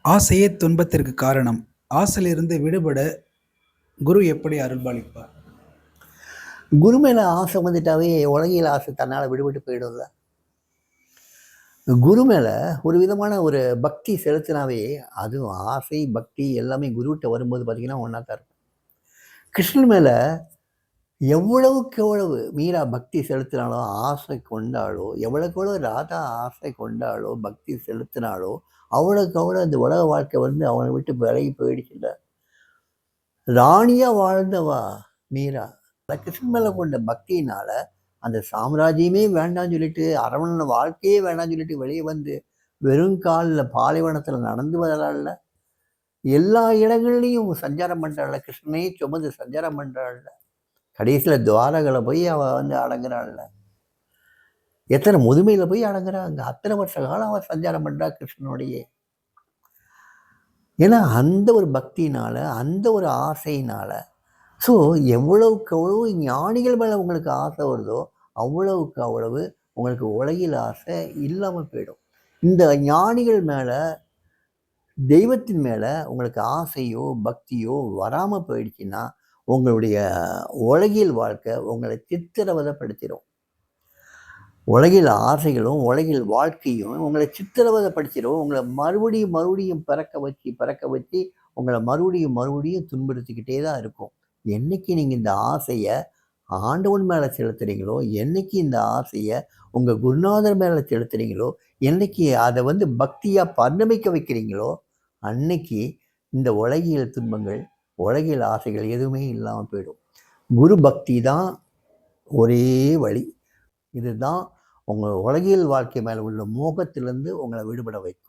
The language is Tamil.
ஆசையே துன்பத்திற்கு காரணம். ஆசையிலிருந்து விடுபட குரு எப்படி அருள்பாலிப்பார்? குரு மேலே ஆசை வந்துட்டாவே உலகியல் ஆசை தன்னால் விடுபட்டு போயிடும்ல. குரு மேலே ஒரு விதமான ஒரு பக்தி செலுத்தினாவே, அதுவும் ஆசை பக்தி எல்லாமே குருகிட்ட வரும்போது பார்த்தீங்கன்னா ஒன்றா தான் இருக்கும். கிருஷ்ணன் மேலே எவ்வளவுக்கு எவ்வளவு மீரா பக்தி செலுத்தினாலோ, ஆசை கொண்டாலோ, எவ்வளவுக்கு எவ்வளவு ராதா ஆசை கொண்டாலோ, பக்தி செலுத்தினாலோ, அவ்வளோக்கு அவ்வளோ அந்த உலக வாழ்க்கை வந்து அவனை விட்டு விலகி போயிடுச்சுல்ல. ராணியா வாழ்ந்தவா மீரா கிருஷ்ணன் மேல கொண்ட பக்தியினால அந்த சாம்ராஜ்யமே வேண்டாம்னு சொல்லிட்டு, அரவண வாழ்க்கையே வேண்டாம்னு சொல்லிட்டு வெளியே வந்து வெறும் காலில் பாலைவனத்துல நடந்து வரலாம்ல. எல்லா இடங்கள்லையும் சஞ்சாரம் பண்றாள்ல, கிருஷ்ணனையே சுமந்து சஞ்சாரம் பண்றாள்ல. கடைசியில துவாரகளை போய் அவ வந்து அடங்குறாள்ல. எத்தனை முதுமையில போய் அடங்குறாங்க. அத்தனை வருஷ காலம் அவன் சஞ்சாரம் பண்றா கிருஷ்ணனுடைய. ஏன்னா அந்த ஒரு பக்தியினால, அந்த ஒரு ஆசையினால. ஸோ எவ்வளவுக்கு அவ்வளவு ஞானிகள் மேலே உங்களுக்கு ஆசை வருதோ, அவ்வளவுக்கு அவ்வளவு உங்களுக்கு உலகில் ஆசை இல்லாமல் போயிடும். இந்த ஞானிகள் மேலே, தெய்வத்தின் மேலே உங்களுக்கு ஆசையோ பக்தியோ வராமல் போயிடுச்சுன்னா, உங்களுடைய உலகில் வாழ்க்கை உங்களை சித்திரவதைப்படுத்திடும். உலகில் ஆசைகளும் உலகில் வாழ்க்கையும் உங்களை சித்திரவதைப்படுத்திடும். உங்களை மறுபடியும் மறுபடியும் பிறக்க வச்சு உங்களை மறுபடியும் மறுபடியும் துன்புறுத்திக்கிட்டே தான் இருக்கும். என்னைக்கு நீங்கள் இந்த ஆசையை ஆண்டவன் மேலே செலுத்துறீங்களோ, என்னைக்கு இந்த ஆசையை உங்கள் குருநாதர் மேலே செலுத்துறீங்களோ, என்னைக்கு அதை வந்து பக்தியாக பரிணமிக்க வைக்கிறீங்களோ, அன்னைக்கு இந்த உலகியல் துன்பங்கள், உலகியல் ஆசைகள் எதுவுமே இல்லாமல் போயிடும். குரு பக்தி தான் ஒரே வழி. இதுதான் உங்கள் உலகியல் வாழ்க்கை மேலே உள்ள மோகத்திலிருந்து உங்களை விடுபட வைக்கும்.